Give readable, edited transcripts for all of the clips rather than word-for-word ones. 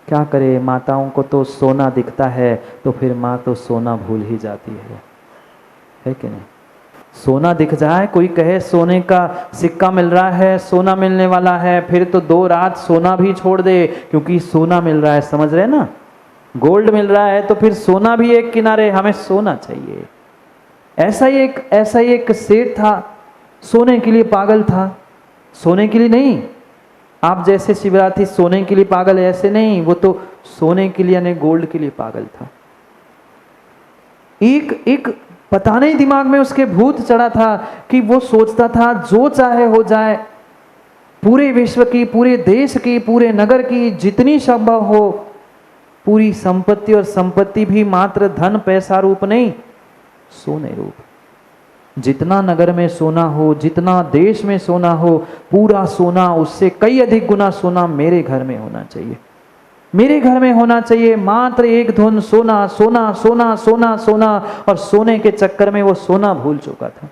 क्या करे, माताओं को तो सोना दिखता है तो फिर माँ तो सोना भूल ही जाती है कि नहीं। सोना दिख जाए, कोई कहे सोने का सिक्का मिल रहा है, सोना मिलने वाला है, फिर तो 2 रात सोना भी छोड़ दे, क्योंकि सोना मिल रहा है, समझ रहे ना, गोल्ड मिल रहा है तो फिर सोना भी एक किनारे, हमें सोना चाहिए। ऐसा ही एक सेठ था, सोने के लिए पागल था। सोने के लिए नहीं, आप जैसे शिवरात्रि सोने के लिए पागल है ऐसे नहीं, वो तो सोने के लिए यानी गोल्ड के लिए पागल था। एक पता नहीं दिमाग में उसके भूत चढ़ा था कि वो सोचता था जो चाहे हो जाए, पूरे विश्व की, पूरे देश की, पूरे नगर की जितनी संभव हो पूरी संपत्ति, और संपत्ति भी मात्र धन पैसा रूप नहीं, सोने रूप, जितना नगर में सोना हो, जितना देश में सोना हो, पूरा सोना, उससे कई अधिक गुना सोना मेरे घर में होना चाहिए, मेरे घर में होना चाहिए। मात्र एक धुन सोना सोना सोना सोना सोना, और सोने के चक्कर में वो सोना भूल चुका था।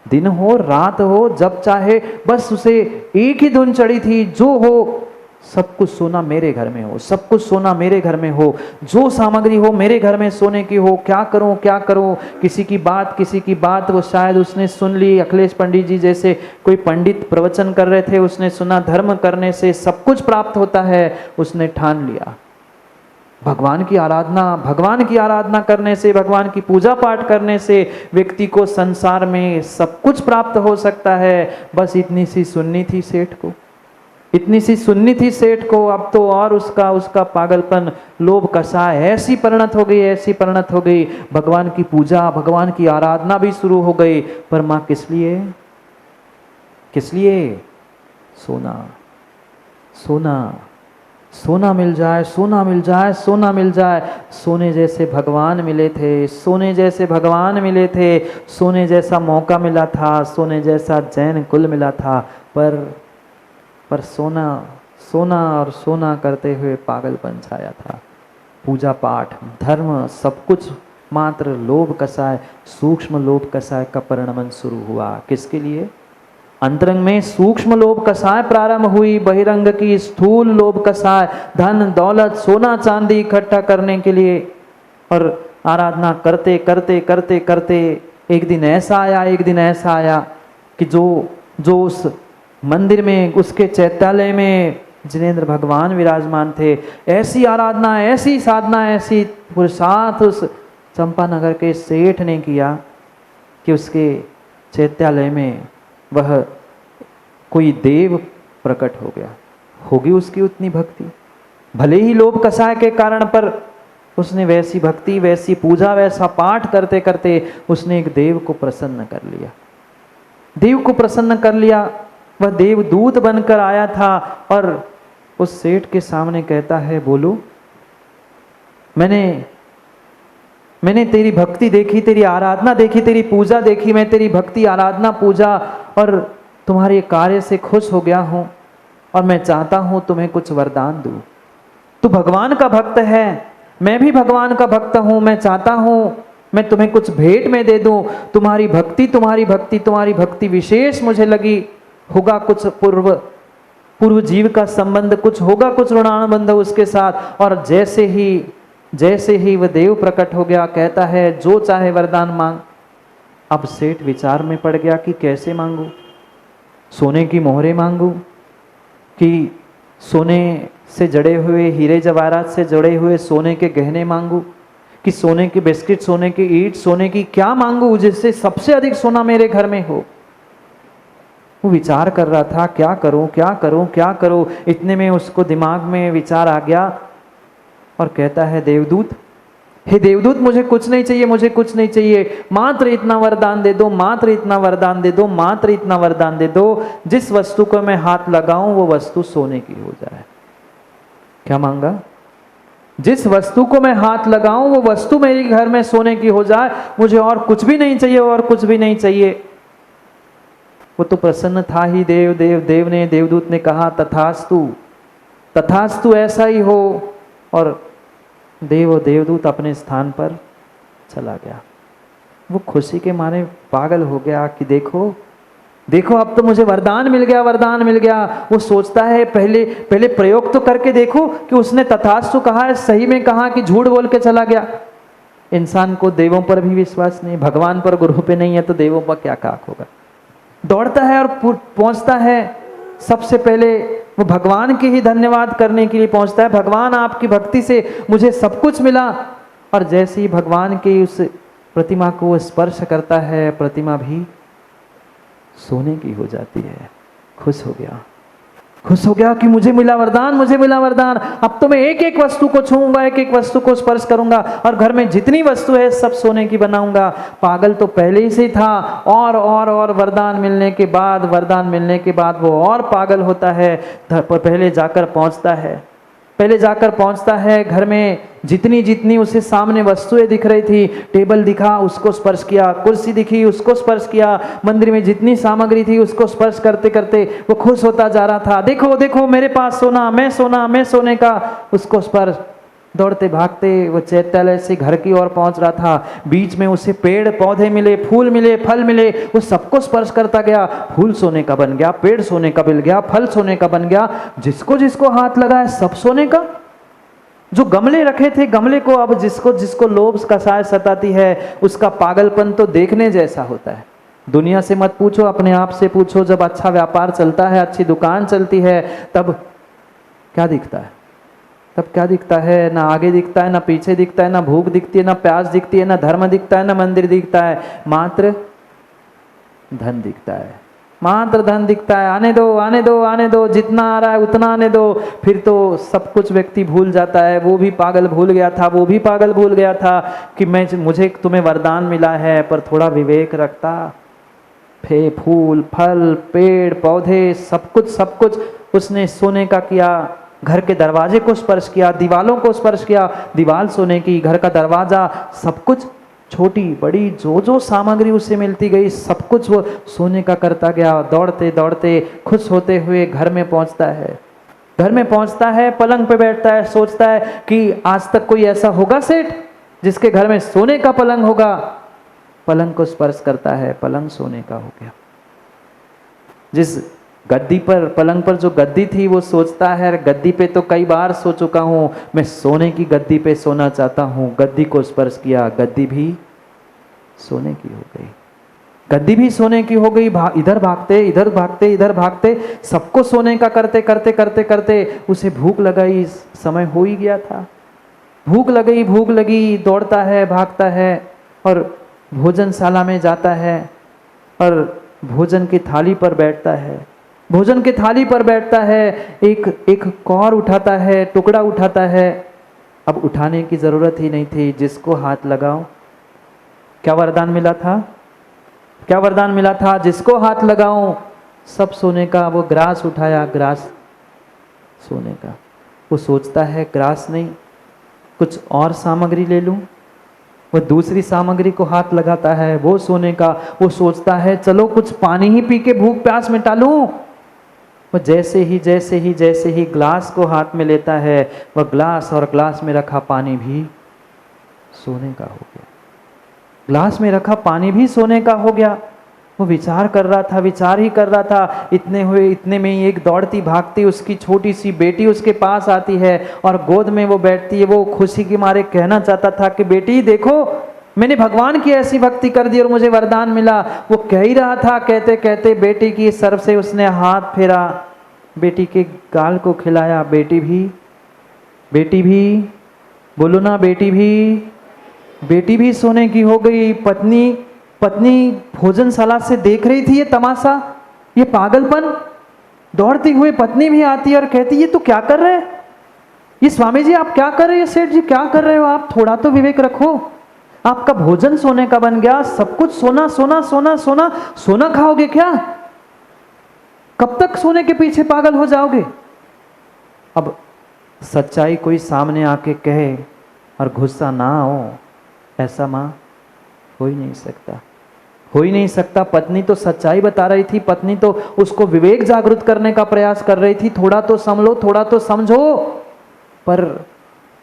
दिन हो रात हो जब चाहे, बस उसे एक ही धुन चढ़ी थी, जो हो सब कुछ सोना मेरे घर में हो, सब कुछ सोना मेरे घर में हो, जो सामग्री हो मेरे घर में सोने की हो। क्या करूं क्या करूं, किसी की बात वो शायद उसने सुन ली, अखिलेश पंडित जी जैसे कोई पंडित प्रवचन कर रहे थे, उसने सुना धर्म करने से सब कुछ प्राप्त होता है, उसने ठान लिया भगवान की आराधना करने से, भगवान की पूजा पाठ करने से व्यक्ति को संसार में सब कुछ प्राप्त हो सकता है। बस इतनी सी सुननी थी सेठ को, इतनी सी सुननी थी सेठ को। अब तो और उसका पागलपन, लोभ कषाय ऐसी परिणत हो गई, भगवान की पूजा, भगवान की आराधना भी शुरू हो गई। पर मां किस लिए? सोना मिल जाए, सोना मिल जाए, सोना मिल जाए। सोने जैसे भगवान मिले थे, सोने जैसा मौका मिला था, सोने जैसा जैन कुल मिला था, पर सोना करते हुए पागलपन छाया था। पूजा पाठ, धर्म, सब कुछ मात्र लोभ कषाय, सूक्ष्म लोभ कषाय का परिणमन शुरू हुआ। किसके लिए? अंतरंग में सूक्ष्म लोभ कषाय प्रारंभ हुई, बहिरंग की स्थूल लोभ कषाय, धन दौलत सोना चांदी इकट्ठा करने के लिए। और आराधना करते करते एक दिन ऐसा आया कि जो उस मंदिर में, उसके चैत्यालय में जिनेंद्र भगवान विराजमान थे, ऐसी आराधना, ऐसी साधना, ऐसी पुरुषार्थ उस चंपानगर के सेठ ने किया कि उसके चैत्यालय में वह कोई देव प्रकट हो गया। होगी उसकी उतनी भक्ति, भले ही लोभ कषाय के कारण, पर उसने वैसी भक्ति, वैसी पूजा, वैसा पाठ करते करते उसने एक देव को प्रसन्न कर लिया। वह देवदूत बनकर आया था और उस सेठ के सामने कहता है, बोलो, मैंने तेरी भक्ति देखी, तेरी आराधना देखी, तेरी पूजा देखी, मैं तेरी भक्ति, आराधना, पूजा और तुम्हारे कार्य से खुश हो गया हूं, और मैं चाहता हूं तुम्हें कुछ वरदान दूं। तू भगवान का भक्त है, मैं भी भगवान का भक्त हूं, मैं चाहता हूं मैं तुम्हें कुछ भेंट में दे दूं। तुम्हारी भक्ति विशेष मुझे लगी, होगा कुछ पूर्व जीव का संबंध, कुछ होगा, कुछ ऋणानुबंध उसके साथ। और जैसे ही वह देव प्रकट हो गया, कहता है जो चाहे वरदान मांग। अब सेठ विचार में पड़ गया कि कैसे मांगू, सोने की मोहरें मांगू कि सोने से जड़े हुए, हीरे जवाहरात से जड़े हुए सोने के गहने मांगू, कि सोने के बिस्किट, सोने की ईंट, सोने की क्या मांगू जिससे सबसे अधिक सोना मेरे घर में हो। वो विचार कर रहा था, क्या करूं। इतने में उसको दिमाग में विचार आ गया और कहता है, हे देवदूत, मुझे कुछ नहीं चाहिए, मात्र इतना वरदान दे दो, जिस वस्तु को मैं हाथ लगाऊं वो वस्तु सोने की हो जाए। क्या मांगा? जिस वस्तु को मैं हाथ लगाऊं वो वस्तु मेरे घर में सोने की हो जाए, मुझे और कुछ भी नहीं चाहिए। वो तो प्रसन्न था ही। देवदूत ने कहा, तथास्तु, ऐसा ही हो। और देवदूत अपने स्थान पर चला गया। वो खुशी के मारे पागल हो गया कि देखो, देखो अब तो मुझे वरदान मिल गया, वरदान मिल गया। वो सोचता है पहले पहले प्रयोग तो करके देखो कि उसने तथास्तु कहा है, सही में कहा कि झूठ बोल के चला गया। इंसान को देवों पर भी विश्वास नहीं, भगवान पर, गुरु पे नहीं है तो देवों पर क्या काक होगा। दौड़ता है और पहुंचता है, सबसे पहले वो भगवान के ही धन्यवाद करने के लिए पहुंचता है। भगवान आपकी भक्ति से मुझे सब कुछ मिला। और जैसे ही भगवान की उस प्रतिमा को स्पर्श करता है, प्रतिमा भी सोने की हो जाती है। खुश हो गया, खुश हो गया कि मुझे मिला वरदान, मुझे मिला वरदान। अब तो मैं एक एक वस्तु को छूऊंगा, एक एक वस्तु को स्पर्श करूंगा और घर में जितनी वस्तु है सब सोने की बनाऊंगा। पागल तो पहले ही से था, और वरदान मिलने के बाद, वरदान मिलने के बाद वो और पागल होता है। पहले जाकर पहुंचता है घर में जितनी जितनी उसे सामने वस्तुएं दिख रही थी, टेबल दिखा उसको स्पर्श किया, कुर्सी दिखी उसको स्पर्श किया, मंदिर में जितनी सामग्री थी उसको स्पर्श करते करते वो खुश होता जा रहा था। देखो देखो मेरे पास सोना, मैं सोना, मैं सोने का, उसको स्पर्श। दौड़ते भागते वो चैत्यालय से घर की ओर पहुंच रहा था। बीच में उसे पेड़ पौधे मिले, फूल मिले, फल मिले, वो सबको स्पर्श करता गया। फूल सोने का बन गया, पेड़ सोने का मिल गया, फल सोने का बन गया। जिसको जिसको हाथ लगा है सब सोने का। जो गमले रखे थे, गमले को अब जिसको जिसको लोभ का साय सताती है, उसका पागलपन तो देखने जैसा होता है। दुनिया से मत पूछो, अपने आप से पूछो। जब अच्छा व्यापार चलता है, अच्छी दुकान चलती है, तब क्या दिखता है? तब क्या दिखता है? ना आगे दिखता है, ना पीछे दिखता है, ना भूख दिखती है, ना प्यास दिखती है, ना धर्म दिखता है, ना मंदिर दिखता है, मात्र धन दिखता है, मात्र धन दिखता है। आने दो, आने दो, आने दो, जितना आ रहा है उतना आने दो। फिर तो सब कुछ व्यक्ति भूल जाता है। वो भी पागल भूल गया था, वो भी पागल भूल गया था कि मुझे तुम्हें वरदान मिला है, पर थोड़ा विवेक रखता। फूल, फल, पेड़, पौधे, सब कुछ उसने सोने का किया। घर के दरवाजे को स्पर्श किया, दीवालों को स्पर्श किया, दीवाल सोने की, घर का दरवाजा, सब कुछ, छोटी बड़ी जो जो सामग्री उसे मिलती गई सब कुछ वो सोने का करता गया। दौड़ते दौड़ते खुश होते हुए घर में पहुंचता है। घर में पहुंचता है, पलंग पे बैठता है, सोचता है कि आज तक कोई ऐसा होगा सेठ जिसके घर में सोने का पलंग होगा। पलंग को स्पर्श करता है, पलंग सोने का हो गया। जिस गद्दी पर, पलंग पर जो गद्दी थी, वो सोचता है गद्दी पे तो कई बार सो चुका हूं, मैं सोने की गद्दी पे सोना चाहता हूं। गद्दी को स्पर्श किया, गद्दी भी सोने की हो गई, गद्दी भी सोने की हो गई। इधर भागते इधर भागते इधर भागते, सबको सोने का करते करते करते करते उसे भूख लगाई। समय हो ही गया था, भूख लगी, दौड़ता है, भागता है और भोजनशाला में जाता है और भोजन की थाली पर बैठता है। भोजन के थाली पर बैठता है, एक कौर उठाता है, टुकड़ा उठाता है। अब उठाने की जरूरत ही नहीं थी, जिसको हाथ लगाओ। क्या वरदान मिला था? क्या वरदान मिला था? जिसको हाथ लगाओ सब सोने का। वो ग्रास उठाया, ग्रास सोने का। वो सोचता है ग्रास नहीं, कुछ और सामग्री ले लूं। वो दूसरी सामग्री को हाथ लगाता है, वो सोने का। वो सोचता है चलो कुछ पानी ही पी के भूख प्यास मिटा लूं। वो जैसे ही ग्लास को हाथ में लेता है, वह ग्लास और ग्लास में रखा पानी भी सोने का हो गया। ग्लास में रखा पानी भी सोने का हो गया। वो विचार ही कर रहा था। इतने में ही एक दौड़ती भागती उसकी छोटी सी बेटी उसके पास आती है और गोद में वो बैठती है। वो खुशी के मारे कहना चाहता था कि बेटी देखो, मैंने भगवान की ऐसी भक्ति कर दी और मुझे वरदान मिला। वो कह ही रहा था, कहते कहते बेटी की सर से उसने हाथ फेरा, बेटी के गाल को खिलाया। बेटी भी बोलो ना, बेटी भी सोने की हो गई। पत्नी भोजनशाला से देख रही थी ये तमाशा, ये पागलपन। दौड़ती हुई पत्नी भी आती है और कहती ये तो क्या कर रहे हैं? ये स्वामी जी आप क्या कर रहे हैं? सेठ जी क्या कर रहे हो आप? थोड़ा तो विवेक रखो। आपका भोजन सोने का बन गया, सब कुछ सोना सोना सोना सोना। सोना खाओगे क्या? कब तक सोने के पीछे पागल हो जाओगे? अब सच्चाई कोई सामने आके कहे और गुस्सा ना हो, ऐसा मां हो ही नहीं सकता। पत्नी तो सच्चाई बता रही थी, पत्नी तो उसको विवेक जागृत करने का प्रयास कर रही थी। थोड़ा तो समझो। पर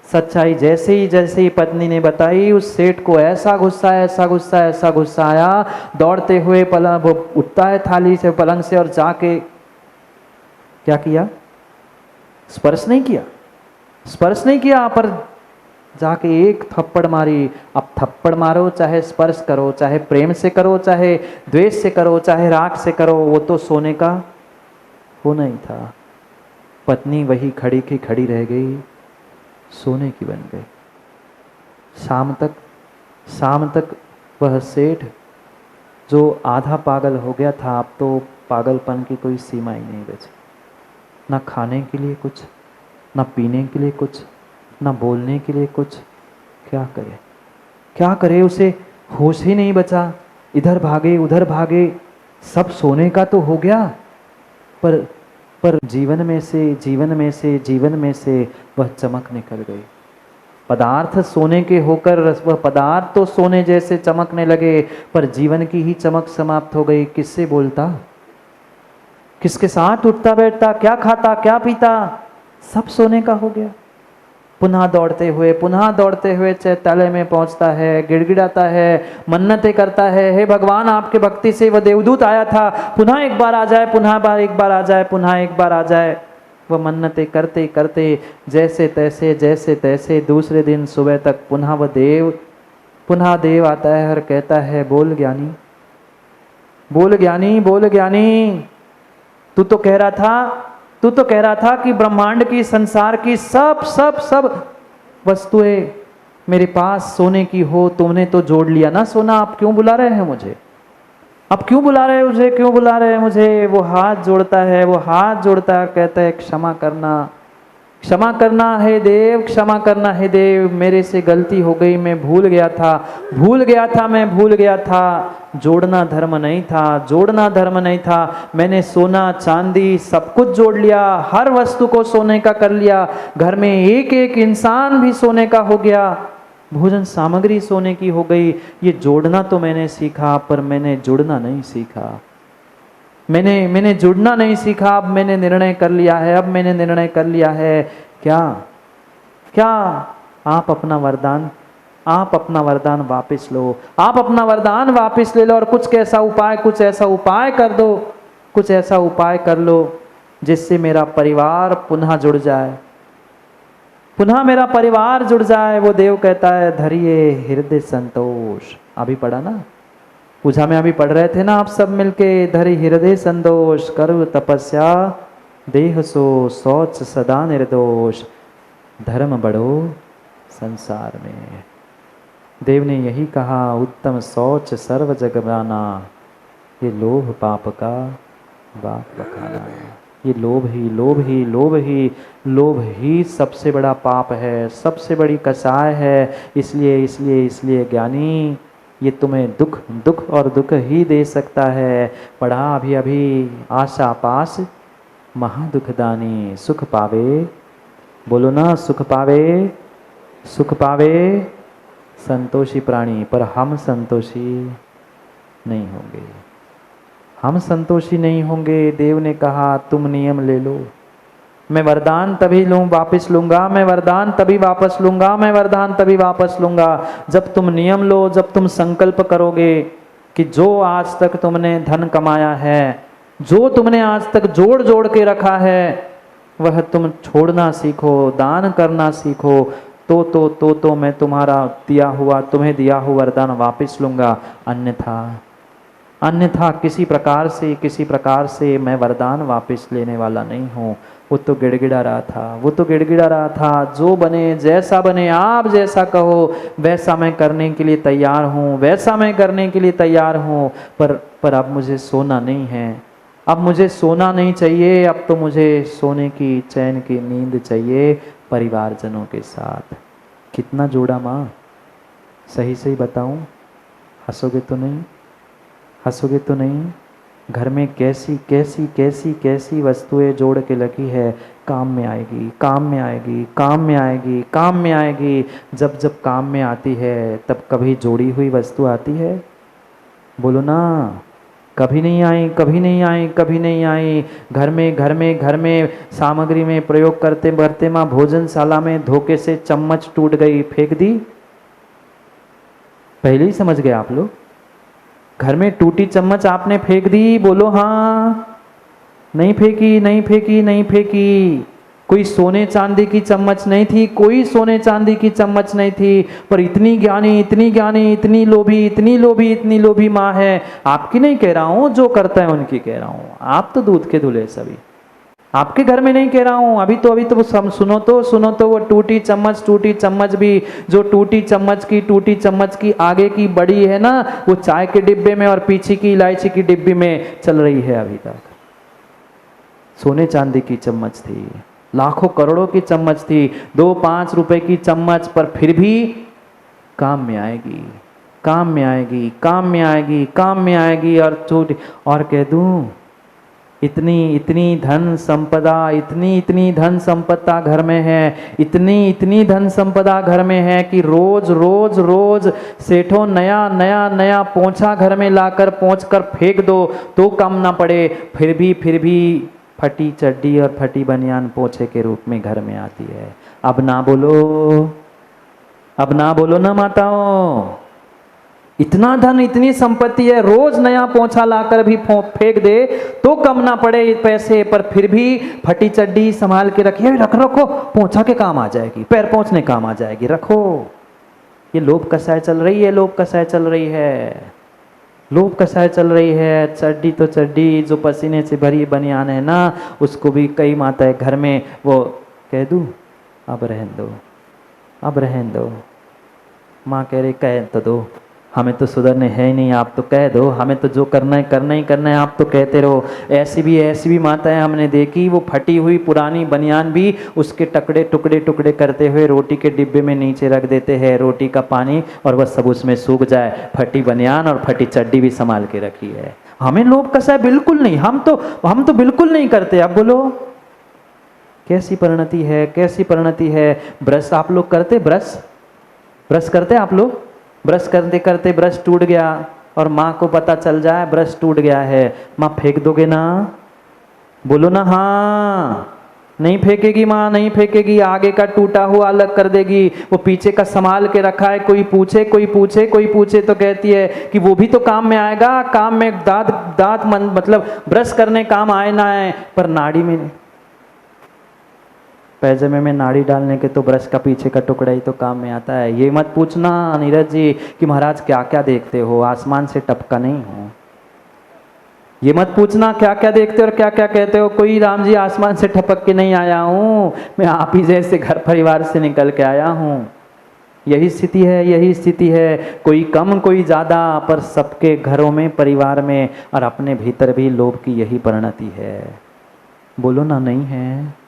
सच्चाई जैसे ही पत्नी ने बताई, उस सेठ को ऐसा गुस्सा आया, दौड़ते हुए पलंग वो उठता है थाली से, पलंग से, और जाके क्या किया? स्पर्श नहीं किया, पर जाके एक थप्पड़ मारी। अब थप्पड़ मारो, चाहे स्पर्श करो, चाहे प्रेम से करो, चाहे द्वेष से करो, चाहे राग से करो, वो तो सोने का होना ही था। पत्नी वही खड़ी की खड़ी रह गई, सोने की बन गई। शाम तक वह सेठ जो आधा पागल हो गया था, अब तो पागलपन की कोई सीमा ही नहीं बची। ना खाने के लिए कुछ, ना पीने के लिए कुछ, ना बोलने के लिए कुछ। क्या करे? उसे होश ही नहीं बचा। इधर भागे उधर भागे, सब सोने का तो हो गया, पर जीवन में से वह चमक निकल गई। पदार्थ सोने के होकर वह पदार्थ तो सोने जैसे चमकने लगे, पर जीवन की ही चमक समाप्त हो गई। किससे बोलता, किसके साथ उठता बैठता, क्या खाता क्या पीता, सब सोने का हो गया। पुनः दौड़ते हुए चैत्यालय में पहुंचता है, गिड़गिड़ाता है, मन्नतें करता है, हे भगवान आपके भक्ति से वह देवदूत आया था, पुनः एक बार आ जाए, पुनः एक बार आ जाए। वह मन्नतें करते करते जैसे तैसे दूसरे दिन सुबह तक पुनः देव आता है और कहता है, बोल ज्ञानी, तू तो कह रहा था कि ब्रह्मांड की, संसार की सब वस्तुएं मेरे पास सोने की हो। तुमने तो जोड़ लिया ना सोना। अब क्यों बुला रहे हैं मुझे? क्यों बुला रहे हैं मुझे? वो हाथ जोड़ता है, कहता है, क्षमा करना है देव, क्षमा करना है देव, मेरे से गलती हो गई, मैं भूल गया था। जोड़ना धर्म नहीं था। मैंने सोना चांदी सब कुछ जोड़ लिया, हर वस्तु को सोने का कर लिया, घर में एक एक इंसान भी सोने का हो गया, भोजन सामग्री सोने की हो गई। ये जोड़ना तो मैंने सीखा, पर मैंने जुड़ना नहीं सीखा। मैंने जुड़ना नहीं सीखा। अब मैंने निर्णय कर लिया है। क्या आप अपना वरदान वापस लो। आप अपना वरदान वापस ले लो और कुछ ऐसा उपाय कर लो जिससे मेरा परिवार पुनः जुड़ जाए, वो देव कहता है, धरिए हृदय संतोष। अभी पढ़ा ना, पूजा में अभी पढ़ रहे थे ना आप सब मिलके, धरि हृदय संतोष, करो तपस्या, देह सो शौच सदा निर्दोष, धर्म बढ़ो संसार में। देव ने यही कहा, उत्तम शौच सर्व जग बना, ये लोभ पाप का बाप बखाना। ये लोभ ही सबसे बड़ा पाप है, सबसे बड़ी कसाय है। इसलिए ज्ञानी, ये तुम्हें दुख और दुख ही दे सकता है। पढ़ा अभी आशा पास महादुखदानी, सुख पावे, बोलो ना, सुख पावे संतोषी प्राणी। पर हम संतोषी नहीं होंगे। देव ने कहा, तुम नियम ले लो, मैं वरदान तभी वापस लूंगा जब तुम नियम लो, जब तुम संकल्प करोगे कि जो आज तक तुमने धन कमाया है, जो तुमने आज तक जोड़ के रखा है, वह तुम छोड़ना सीखो, दान करना सीखो, तो मैं तुम्हें दिया हुआ वरदान वापस लूंगा। अन्यथा किसी प्रकार से मैं वरदान वापस लेने वाला नहीं हूँ। वो तो गिड़गिड़ा रहा था, जो बने जैसा बने, आप जैसा कहो वैसा मैं करने के लिए तैयार हूँ, पर अब मुझे सोना नहीं है, अब मुझे सोना नहीं चाहिए, अब तो मुझे सोने की चैन की नींद चाहिए परिवारजनों के साथ। कितना जोड़ा माँ, सही बताऊं, हंसोगे तो नहीं? घर में कैसी वस्तुएं जोड़ के लगी है, काम में आएगी। जब काम में आती है, तब कभी जोड़ी हुई वस्तु आती है? बोलो ना, कभी नहीं आई, कभी नहीं आई, कभी नहीं आई। घर में सामग्री में प्रयोग करते करते माँ भोजनशाला में धोखे से चम्मच टूट गई, फेंक दी। पहले ही समझ गए आप लोग। घर में टूटी चम्मच आपने फेंक दी, बोलो हाँ। नहीं फेंकी, नहीं फेंकी, नहीं फेंकी। कोई सोने चांदी की चम्मच नहीं थी, कोई सोने चांदी की चम्मच नहीं थी, पर इतनी ज्ञानी, इतनी ज्ञानी, इतनी लोभी, इतनी लोभी, इतनी लोभी माँ है। आपकी नहीं कह रहा हूं, जो करता है उनकी कह रहा हूं। आप तो दूध के धुले सभी, आपके घर में नहीं कह रहा हूं। अभी तो सुनो तो वो टूटी चम्मच भी, जो टूटी चम्मच की आगे की बड़ी है ना, वो चाय के डिब्बे में और पीछे की इलायची की डिब्बी में चल रही है अभी तक। सोने चांदी की चम्मच थी, लाखों करोड़ों की चम्मच थी, 2-5 रुपए की चम्मच, पर फिर भी काम में आएगी, काम में आएगी, काम में आएगी, काम में आएगी। और कह दूं, इतनी धन संपदा, इतनी धन संपदा घर में है, इतनी धन संपदा घर में है कि रोज सेठों नया पोंछा घर में लाकर पोंछ कर फेंक दो तो कम ना पड़े। फिर भी फटी चड्डी और फटी बनियान पोछे के रूप में घर में आती है। अब ना बोलो ना माताओं। इतना धन, इतनी संपत्ति है, रोज नया पोंछा लाकर भी फेंक दे तो कम ना पड़े पैसे, पर फिर भी फटी चड्डी संभाल के रखो, पोंछा के काम आ जाएगी, पैर पोंछने काम आ जाएगी, रखो। ये लोभ कसाय चल रही है, लोभ कसाय चल रही है, लोभ कसाय चल रही है। चड्डी तो चड्डी, जो पसीने से भरी बनियान है ना, उसको भी कई माताएं घर में वो कह दूं, अब रहन दो। माँ कह रही कह तो दो, हमें तो सुधरने है ही नहीं, आप तो कह दो, हमें तो जो करना है करना है, आप तो कहते रहो। ऐसी भी माताएं हमने देखी, वो फटी हुई पुरानी बनियान भी उसके टुकड़े करते हुए रोटी के डिब्बे में नीचे रख देते हैं, रोटी का पानी और वह सब उसमें सूख जाए। फटी बनियान और फटी चड्डी भी संभाल के रखी है। हमें लोभ कसाय बिल्कुल नहीं, हम तो बिल्कुल नहीं करते। अब बोलो कैसी परिणति है। ब्रश आप लोग करते, ब्रश करते आप लोग? ब्रश करते करते ब्रश टूट गया और माँ को पता चल जाए ब्रश टूट गया है, माँ फेंक दोगे ना? बोलो ना हाँ। नहीं फेंकेगी माँ, नहीं फेंकेगी। आगे का टूटा हुआ अलग कर देगी, वो पीछे का संभाल के रखा है। कोई पूछे तो कहती है कि वो भी तो काम में आएगा, काम में दांत मतलब ब्रश करने काम आए ना आए, पर नाड़ी में, पैजामे में नाड़ी डालने के तो ब्रश का पीछे का टुकड़ा ही तो काम में आता है। ये मत पूछना नीरज जी कि महाराज क्या क्या देखते हो, आसमान से टपका नहीं हो। ये मत पूछना क्या क्या देखते हो और क्या क्या कहते हो। कोई राम जी आसमान से टपक के नहीं आया हूँ, मैं आप ही जैसे घर परिवार से निकल के आया हूँ। यही स्थिति है, कोई कम कोई ज़्यादा, पर सबके घरों में, परिवार में और अपने भीतर भी लोभ की यही परिणति है। बोलो ना नहीं है।